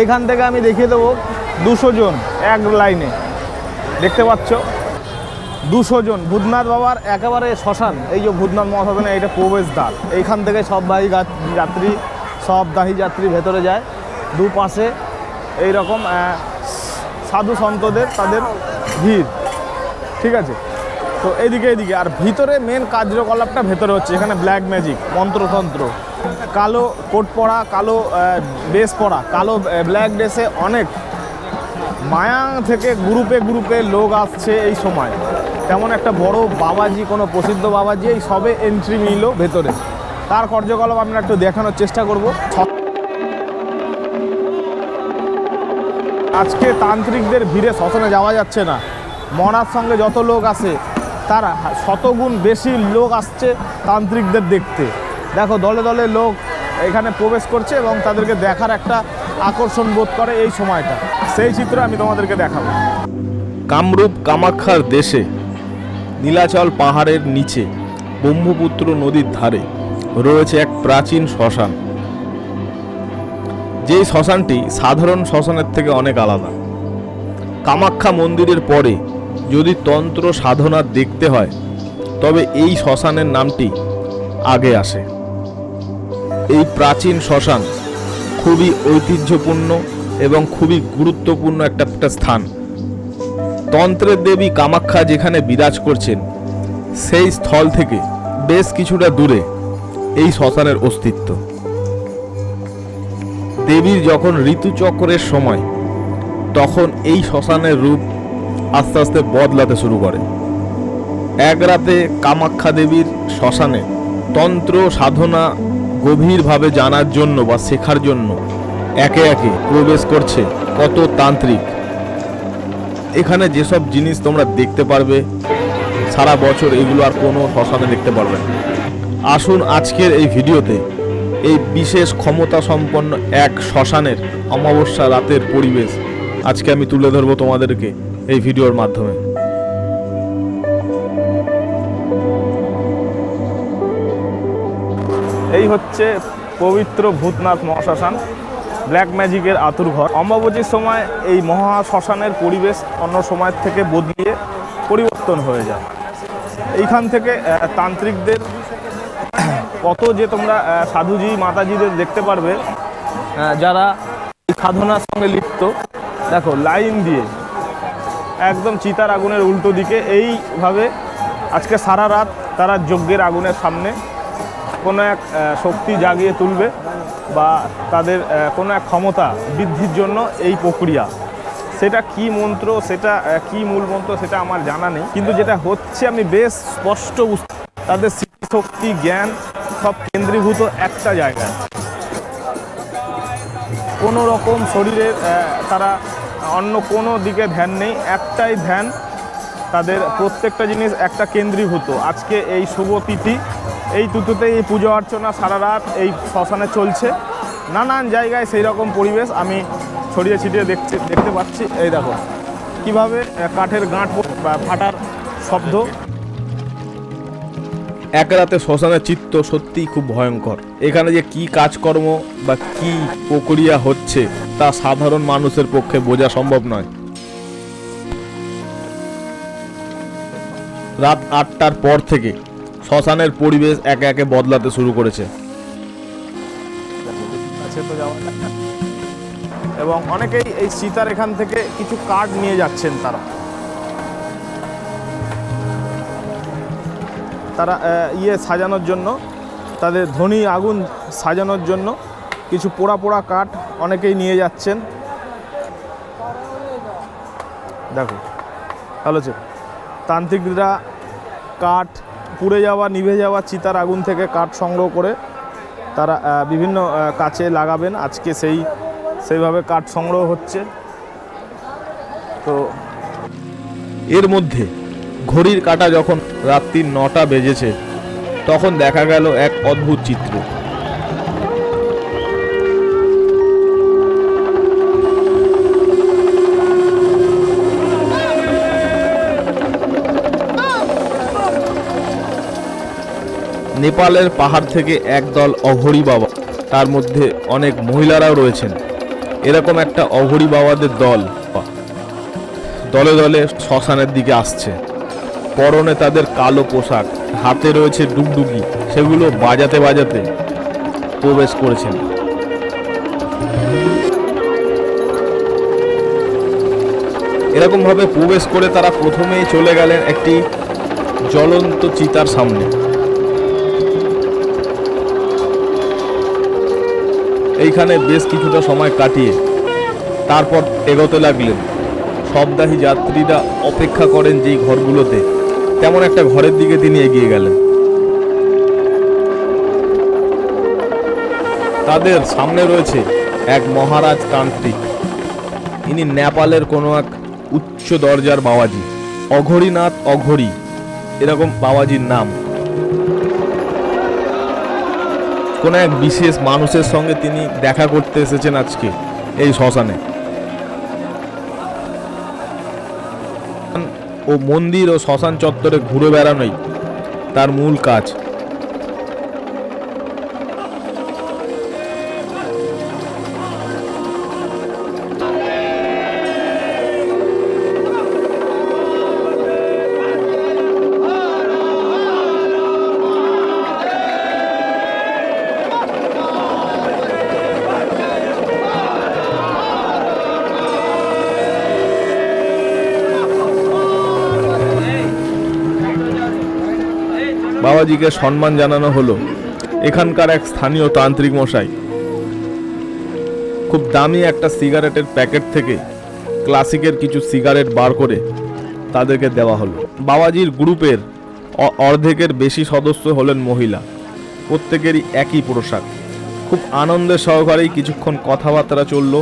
এইখান থেকে আমি দেখিয়ে দেবো 200 জন এক লাইনে, দেখতে পাচ্ছ 200 জন। ভূতনাথ বাবার একেবারে শ্মশান, এই যে ভূতনাথ মহাশ্মশানে এটা প্রবেশদ্বার। এইখান থেকে সব দাহী যাত্রী, সব দাহী যাত্রী ভেতরে যায়। দুপাশে এইরকম সাধু সন্তদের তাদের ভিড়, ঠিক আছে। তো এইদিকে আর ভিতরে মেন কার্যকলাপটা ভেতরে হচ্ছে। এখানে ব্ল্যাক ম্যাজিক, মন্ত্রতন্ত্র, কালো কোট পরা, কালো ড্রেস পরা, কালো ব্ল্যাক ড্রেসে অনেক মায়াং থেকে গ্রুপে লোক আসছে এই সময়। তেমন একটা বড় বাবাজি, কোনো প্রসিদ্ধ বাবাজি এই সবে এন্ট্রি নিল ভেতরে। তার কার্যকলাপ আমরা একটু দেখানোর চেষ্টা করব। আজকে তান্ত্রিকদের ভিড়ে শ্মশানে যাওয়া যাচ্ছে না। মরার সঙ্গে যত লোক আসে তার শতগুণ বেশি লোক আসছে তান্ত্রিকদের দেখতে। দেখো দলে দলে লোক এখানে প্রবেশ করছে এবং তাদেরকে দেখার একটা আকর্ষণ বোধ করে এই সময়টা। সেই চিত্র আমি তোমাদেরকে দেখাবো। কামরূপ কামাখ্যার দেশে নীলাচল পাহাড়ের নিচে ব্রহ্মপুত্র নদীর ধারে রয়েছে এক প্রাচীন শ্মশান। যেই শ্মশানটি সাধারণ শ্মশানের থেকে অনেক আলাদা। কামাখ্যা মন্দিরের পরে যদি তন্ত্র সাধনা দেখতে হয় তবে এই শ্মশানের নামটি আগে আসে। এই প্রাচীন শ্মশান খুবই ঐতিহ্যপূর্ণ এবং খুবই গুরুত্বপূর্ণ একটা স্থান। তন্ত্রের দেবী কামাখ্যা যেখানে বিরাজ করছেন সেই স্থল থেকে বেশ কিছুটা দূরে এই শ্মশানের অস্তিত্ব। দেবীর যখন ঋতুচক্রের সময় তখন এই শ্মশানের রূপ আস্তে আস্তে বদলাতে শুরু করে। এক রাতে কামাখ্যা দেবীর শ্মশানে তন্ত্র সাধনা গভীরভাবে জানার জন্য বা শেখার জন্য একে একে প্রবেশ করছে কত তান্ত্রিক। এখানে যেসব জিনিস তোমরা দেখতে পারবে সারা বছর এগুলো আর কোনো শ্মশানে দেখতে পারবে না। আসুন আজকের এই ভিডিওতে এই বিশেষ ক্ষমতা সম্পন্ন এক শ্মশানের অমাবস্যা রাতের পরিবেশ আজকে আমি তুলে ধরবো তোমাদেরকে এই ভিডিওর মাধ্যমে। এই হচ্ছে পবিত্র ভূতনাথ মহাশ্মশান, ব্ল্যাক ম্যাজিকের আতুরঘর। অমাবস্যার সময় এই মহা শ্মশানের পরিবেশ অন্য সময়ের থেকে বদলিয়ে পরিবর্তন হয়ে যায়। এইখান থেকে তান্ত্রিকদের কত যে তোমরা সাধুজি মাতাজিদের দেখতে পারবে যারা সাধনার সঙ্গে লিপ্ত। দেখো লাইন দিয়ে একদম চিতার আগুনের উল্টো দিকে এইভাবে আজকে সারা রাত তারা যজ্ঞের আগুনের সামনে কোনো এক শক্তি জাগিয়ে তুলবে বা তাদের কোনো এক ক্ষমতা বৃদ্ধির জন্য এই প্রক্রিয়া। সেটা কি মন্ত্র, সেটা কি মূল মন্ত্র সেটা আমার জানা নেই, কিন্তু যেটা হচ্ছে আমি বেশ স্পষ্ট তাদের স্মৃতিশক্তি জ্ঞান সব কেন্দ্রীভূত একটা জায়গায়। কোনো রকম শরীরের তারা অন্য কোনো দিকে ধ্যান নেই, একটাই ধ্যান তাদের। প্রত্যেকটা জিনিস একটা কেন্দ্রীভূত। আজকে এই শুভ তিথি, এই তিথিতে এই পুজো অর্চনা সারা রাত এই শ্মশানে চলছে। নানান জায়গায় সেই রকম পরিবেশ আমি ছড়িয়ে ছিটিয়ে দেখতে পাচ্ছি। এই দেখো কীভাবে কাঠের গাঁট ফাটার শব্দ। এক রাতে শ্মশানের চিত্র সত্যিই খুব ভয়ঙ্কর। এখানে যে কি কাজকর্ম বা কি প্রক্রিয়া হচ্ছে তা সাধারণ মানুষের পক্ষে বোঝা সম্ভব নয়। রাত 8টার পর থেকে শ্মশানের পরিবেশ একে একে বদলাতে শুরু করেছে এবং অনেকেই এই সীতার এখান থেকে কিছু কাঠ নিয়ে যাচ্ছেন। তারা সাজানোর জন্য, তাদের ধ্বনি আগুন সাজানোর জন্য কিছু পোড়া কাঠ অনেকেই নিয়ে যাচ্ছেন। দেখো ভালো আছে, তান্ত্রিকরা কাঠ পুড়ে যাওয়া নিভে যাওয়া চিতার আগুন থেকে কাঠ সংগ্রহ করে তারা বিভিন্ন কাজে লাগাবেন। আজকে সেইভাবে কাঠ সংগ্রহ হচ্ছে। তো এর মধ্যে ঘড়ির কাঁটা যখন রাত্রি 9টা বেজেছে তখন দেখা গেল এক অদ্ভুত চিত্র। নেপালের পাহাড় থেকে একদল অঘরী বাবা, তার মধ্যে অনেক মহিলারাও রয়েছেন, এরকম একটা অঘরী বাবাদের দল দলে দলে শ্মশানের দিকে আসছে। পরনে তাদের কালো পোশাক, হাতে রয়েছে ডুগডুগি, সেগুলো বাজাতে বাজাতে প্রবেশ করেছেন। এরকম ভাবে প্রবেশ করে তারা প্রথমেই চলে গেলেন একটি জ্বলন্ত চিতার সামনে। এইখানে বেশ কিছুটা সময় কাটিয়ে তারপর এগোতে লাগলেন। শবদাহী যাত্রীরা অপেক্ষা করেন যেই ঘরগুলোতে, তেমন একটা ঘরের দিকে তিনি এগিয়ে গেলেন। তাদের সামনে রয়েছে এক মহারাজ তান্ত্রিক। ইনি নেপালের কোনো এক উচ্চ দরজার বাবাজি, অঘরীনাথ অঘরী এরকম বাবাজির নাম। কোন এক বিশেষ মানুষের সঙ্গে তিনি দেখা করতে এসেছেন আজকে এই শ্মশানে। ও মন্দির ও শ্মশান চত্বরে ঘুরে বেড়ানোই তার মূল কাজ। বাবাজিকে সম্মান জানানো হলো। এখানকার এক স্থানীয় তান্ত্রিক মশাই খুব দামি একটা সিগারেটের প্যাকেট থেকে ক্লাসিকের কিছু সিগারেট বার করে তাদেরকে দেওয়া হলো। বাবাজির গ্রুপের অর্ধেকের বেশি সদস্য হলেন মহিলা, প্রত্যেকেরই একই পোশাক। খুব আনন্দের সহকারেই কিছুক্ষণ কথাবার্তা চলল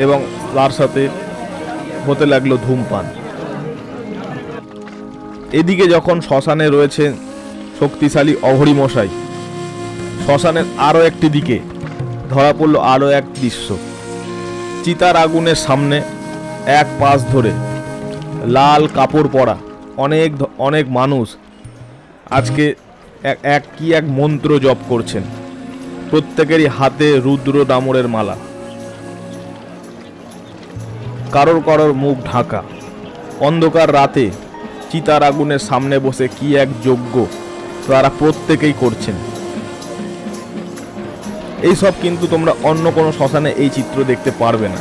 এবং তার সাথে হতে লাগলো ধূমপান। এদিকে যখন শ্মশানে রয়েছে শক্তিশালী অঘরী মশাই, শ্মশানের আরও একটি দিকে ধরা পড়ল আরও এক দৃশ্য। চিতার আগুনের সামনে এক পাশ ধরে লাল কাপড় পরা অনেক মানুষ আজকে এক মন্ত্র জপ করছেন। প্রত্যেকেরই হাতে রুদ্র দামরের মালা, কারোর কারোর মুখ ঢাকা। অন্ধকার রাতে চিতার আগুনের সামনে বসে কি এক যজ্ঞ তারা প্রত্যেকেই করছেন। এই সব কিন্তু তোমরা অন্য কোনো শ্মশানে এই চিত্র দেখতে পারবে না।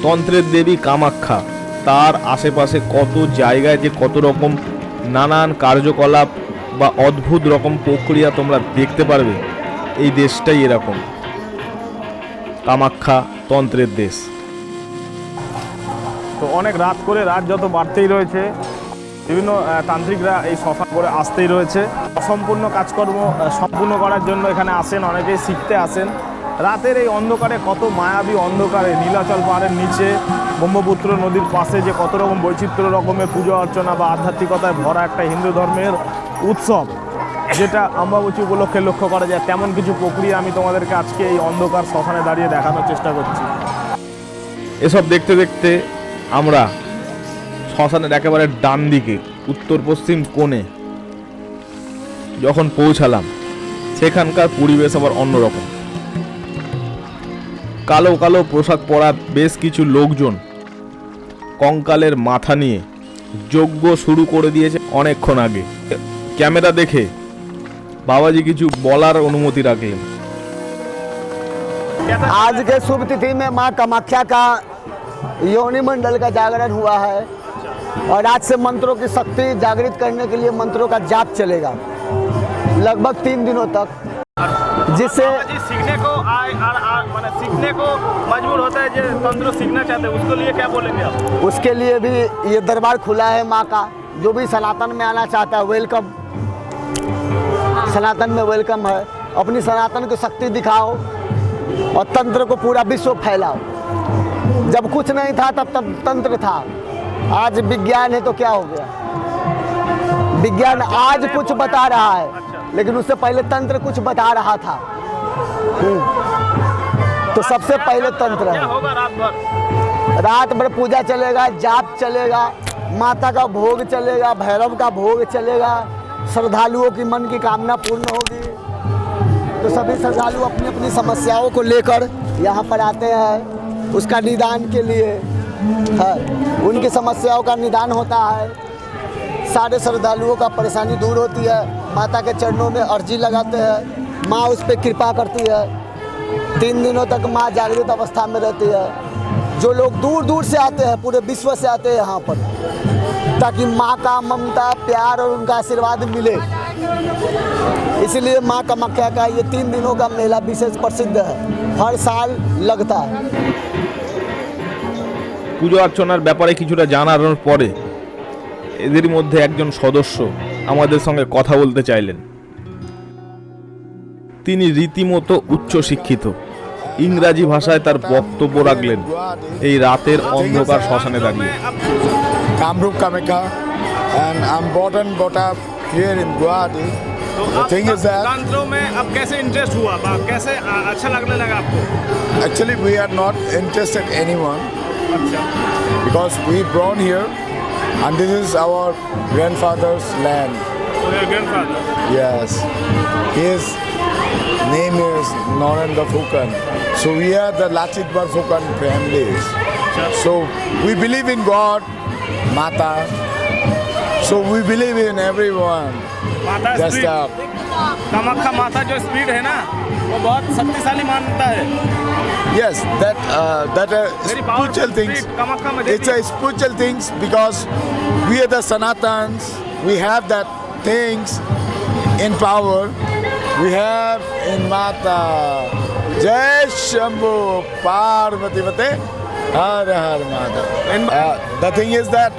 তন্ত্রের দেবী কামাখ্যা, তার আশেপাশে কত জায়গায় যে কত রকম নানান কার্যকলাপ বা অদ্ভুত রকম প্রক্রিয়া তোমরা দেখতে পারবে। এই দেশটাই এরকম, কামাখ্যা তন্ত্রের দেশ। তো অনেক রাত করে, রাত যত বাড়তেই রয়েছে, বিভিন্ন তান্ত্রিকরা এই শ্মশান করে আসতেই রয়েছে। অসম্পূর্ণ কাজকর্ম সম্পূর্ণ করার জন্য এখানে আসেন, অনেকেই শিখতে আসেন। রাতের এই অন্ধকারে, কত মায়াবী অন্ধকারে, নীলাচল পাহাড়ের নিচে ব্রহ্মপুত্র নদীর পাশে যে কত রকম বৈচিত্র্য রকমের পুজো অর্চনা বা আধ্যাত্মিকতায় ভরা একটা হিন্দু ধর্মের উৎসব, যেটা অম্বাবচী উপলক্ষে লক্ষ্য করা যায়, তেমন কিছু প্রক্রিয়া আমি তোমাদেরকে আজকে এই অন্ধকার শ্মশানে দাঁড়িয়ে দেখানোর চেষ্টা করছি। এসব দেখতে দেখতে আমরা শ্মশানের একেবারে ডান দিকে উত্তর পশ্চিম কোণে যখন পৌঁছালাম, সেখানকার পরিবেশ আবার অন্যরকম। কালো কালো পোশাক পরা বেশ কিছু লোকজন কঙ্কালের মাথা নিয়ে যজ্ঞ শুরু করে দিয়েছে অনেকক্ষণ আগে। ক্যামেরা দেখে বাবাজি কিছু বলার অনুমতি রাখলেন। आज के शुभ तिथि में मां कामाख्या का योनि मंडल का जागरण हुआ है और आज से मंत्रों की शक्ति जागृत करने के लिए मंत्रों का जाप चलेगा लगभग 3 दिनों तक, जिससे सीखने को सीखने को मजबूर होता है, जो तंत्र सीखना चाहते हैं उसके लिए क्या बोलेंगे आप? उसके लिए भी ये दरबार खुला है मां का। जो भी सनातन में आना चाहता है वेलकम, सनातन में वेलकम है। अपनी सनातन की शक्ति दिखाओ और तंत्र को पूरा विश्व फैलाओ। जब कुछ नहीं था तब तंत्र था, आज विज्ञान है तो क्या हो गया। विज्ञान आज कुछ बता रहा है, लेकिन उससे पहले तंत्र कुछ बता रहा था। तो सबसे पहले तंत्र है। क्या होगा रात भर? रात भर पूजा चलेगा, जाप चलेगा, माता का भोग चलेगा, भैरव का भोग चलेगा, श्रद्धालुओं की मन की कामना पूर्ण होगी। तो सभी श्रद्धालु अपनी अपनी समस्याओं को लेकर यहाँ पर आते हैं, उसका निदान के लिए है। उनकी समस्याओं का निदान होता है, सारे श्रद्धालुओं का परेशानी दूर होती है। माता के चरणों में अर्जी लगाते हैं, माँ उस पर कृपा करती है। 3 दिनों तक माँ जागृत अवस्था में रहती है। जो लोग दूर दूर से आते हैं, पूरे विश्व से आते हैं यहाँ पर, ताकि माँ का ममता, प्यार और उनका आशीर्वाद मिले। इसलिए माँ कामाख्या का ये 3 दिनों का मेला विशेष प्रसिद्ध है, हर साल लगता है। পুজো অর্চনার ব্যাপারে কিছুটা জানানোর পরে এদের মধ্যে একজন সদস্য আমাদের সঙ্গে কথা বলতে চাইলেন। তিনি রীতিমতো উচ্চশিক্ষিত, ইংরাজি ভাষায় তার বক্তব্য রাখলেন এই রাতের অন্ধকার শ্মশানে দাঁড়িয়ে। Kamrup Kamakha, and I'm born and brought up here in Guwahati. The thing is that तंत्रों में अब कैसे इंटरेस्ट हुआ, कैसे अच्छा लगने लगा आपको? actually we are not interested anyone अच्छा, because we born here and this is our grandfather's land. तो your grandfather. Yes, his name is Narendra Fukan. So we are the Lachitbar Fukan families. So we believe in God, Mata. So we believe in everyone. माता Just speed, Kamakhya माता जो speed है ना, वो बहुत शक्तिशाली मानता है। yes, that Very spiritual powerful things. spirit, Kamakhya में It's a spiritual things because we are the Sanatans. We have that things in power. We have in Mata. Jai Shambhu Parvati Vate Har Har Mata. The thing is that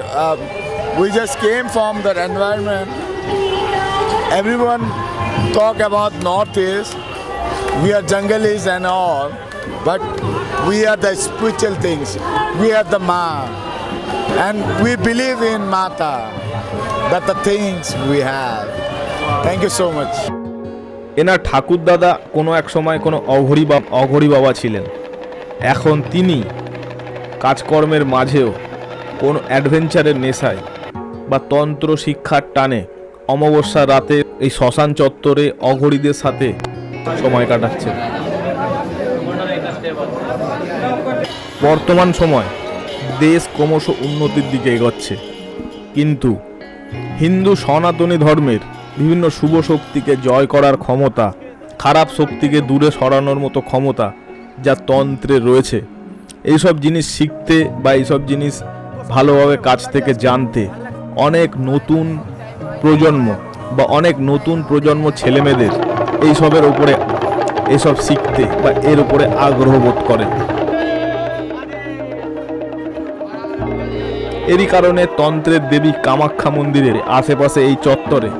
we just came from that environment. Everyone talk about Northeast. We are jungles and all, but we are the spiritual things. We are the Ma, and we believe in Mata. That the things we have. Thank you so much. এনার ঠাকুরদাদা কোনো এক সময় কোনো অঘরী বাবা ছিলেন। এখন তিনি কাজকর্মের মাঝেও কোনো অ্যাডভেঞ্চারের নেশায় বা তন্ত্র শিক্ষার টানে অমাবস্যার রাতে এই শ্মশান চত্বরে অঘরীদের সাথে সময় কাটাচ্ছেন। বর্তমান সময় দেশ ক্রমশ উন্নতির দিকে এগোচ্ছে, কিন্তু হিন্দু সনাতনী ধর্মের বিভিন্ন শুভ শক্তিকে জয় করার ক্ষমতা, খারাপ শক্তিকে দূরে সরানোর মতো ক্ষমতা যা তন্ত্রে রয়েছে, এইসব জিনিস শিখতে বা এইসব জিনিস ভালোভাবে কাছ থেকে জানতে অনেক নতুন প্রজন্ম বা অনেক নতুন প্রজন্ম ছেলেমেয়েদের এইসবের উপরে এসব শিখতে বা এর উপরে আগ্রহ বোধ করে। এরই কারণে তন্ত্রের দেবী কামাখ্যা মন্দিরের আশেপাশে এই চত্বরে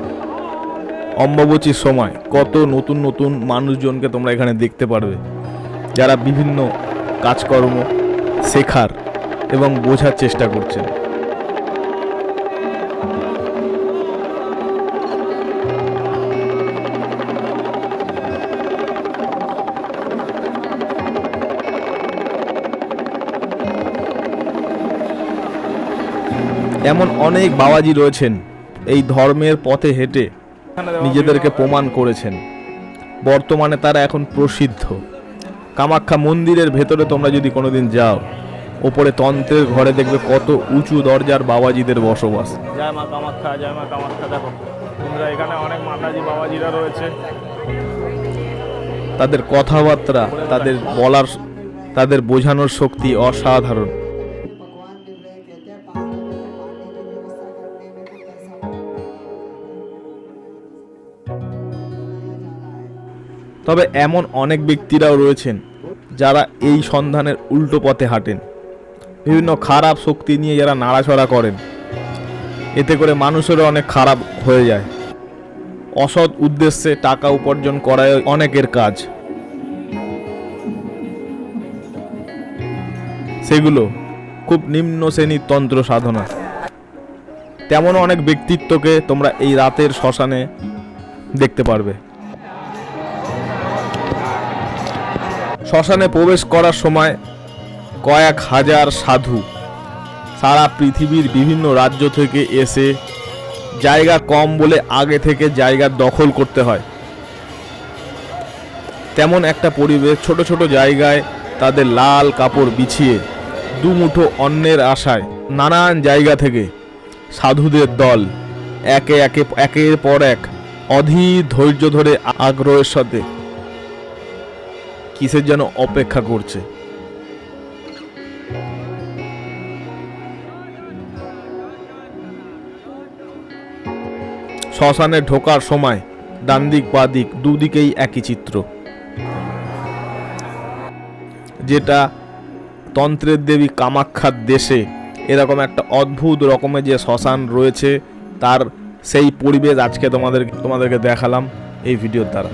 অম্বুবাচীর সময় কত নতুন নতুন মানুষজনকে তোমরা এখানে দেখতে পারবে, যারা বিভিন্ন কাজকর্ম শেখার এবং বোঝার চেষ্টা করছেন। এমন অনেক বাবাজি রয়েছেন এই ধর্মের পথে হেঁটে নিজেদেরকে প্রমাণ করেছেন। বর্তমানে তারা এখন প্রসিদ্ধ। কামাখ্যা মন্দিরের ভেতরে তোমরা যদি কোনোদিন যাও, ওপরে তন্ত্রের ঘরে দেখবে কত উঁচু দরজার বাবাজিদের বসবাস। জয় মা কামাখ্যা, জয় মা কামাখ্যা। দেখো তোমরা এখানে অনেক মাতাজি বাবাজিরা রয়েছে। তাদের কথাবার্তা, তাদের বলার, তাদের বোঝানোর শক্তি অসাধারণ। তবে এমন অনেক ব্যক্তিরাও রয়েছেন যারা এই সন্ধানের উল্টো পথে হাঁটেন, বিভিন্ন খারাপ শক্তি নিয়ে যারা নাড়াচড়া করেন। এতে করে মানুষেরও অনেক খারাপ হয়ে যায়। অসৎ উদ্দেশ্যে টাকা উপার্জন করায় অনেকের কাজ, সেগুলো খুব নিম্ন শ্রেণীর তন্ত্র সাধনা। তেমন অনেক ব্যক্তিত্বকে তোমরা এই রাতের শ্মশানে দেখতে পারবে। শ্মশানে প্রবেশ করার সময় কয়েক হাজার সাধু সারা পৃথিবীর বিভিন্ন রাজ্য থেকে এসে জায়গা কম বলে আগে থেকে জায়গা দখল করতে হয়। তেমন একটা পরিবেশ, ছোট ছোট জায়গায় তাদের লাল কাপড় বিছিয়ে দুমুঠো অন্নের আশায় নানান জায়গা থেকে সাধুদের দল একের পর এক অধীর ধৈর্য ধরে আগ্রহের সাথে কিসের যেন অপেক্ষা করছে। শ্মশানে ঢোকার সময় ডান দিক বাঁ দিক দুদিকেই একই চিত্র, যেটা তন্ত্রের দেবী কামাখ্যার দেশে এরকম একটা অদ্ভুত রকমের যে শ্মশান রয়েছে তার সেই পরিবেশ আজকে তোমাদেরকে দেখালাম এই ভিডিওর দ্বারা।